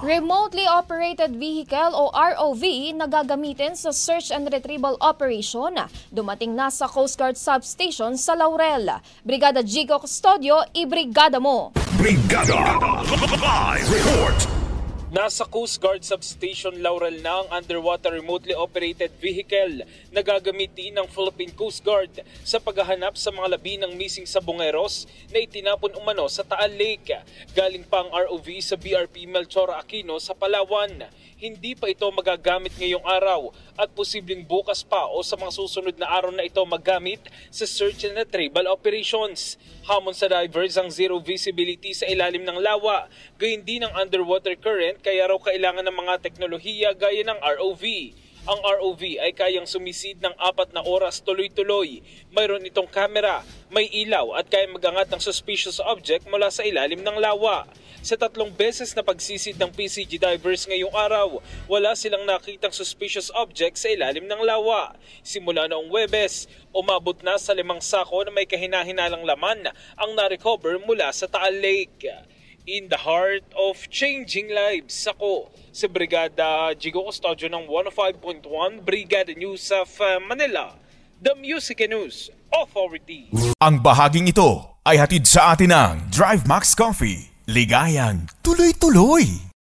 Remotely Operated Vehicle o ROV na gagamitin sa search and retrieval operation dumating na sa Coast Guard Substation sa Laurel. Brigada Jigo Custodio, ibrigada mo! Brigada! Live report! Nasa Coast Guard Substation Laurel na ang underwater remotely operated vehicle na gagamitin ng Philippine Coast Guard sa paghahanap sa mga labi ng missing sabongeros na itinapon umano sa Taal Lake. Galing pa ang ROV sa BRP Melchor Aquino sa Palawan. Hindi pa ito magagamit ngayong araw at posibleng bukas pa o sa mga susunod na araw na ito magamit sa search and retrieval operations. Hamon sa divers ang zero visibility sa ilalim ng lawa, gayon din ang underwater current kaya raw kailangan ng mga teknolohiya gaya ng ROV. Ang ROV ay kayang sumisid ng 4 na oras tuloy-tuloy. Mayroon itong kamera, may ilaw at kayang magangat ng suspicious object mula sa ilalim ng lawa. Sa 3 beses na pagsisid ng PCG divers ngayong araw, wala silang nakitang suspicious object sa ilalim ng lawa. Simula noong Huwebes, umabot na sa 5 sako na may kahinahinalang laman ang na-recover mula sa Taal Lake. In the heart of changing lives, ako sa Brigada Jigo Custodio ng 105.1 Brigada News of Manila, the Music and News Authority. Ang bahaging ito ay hatid sa atin ng Drive Max Coffee. Ligayang tuloy-tuloy!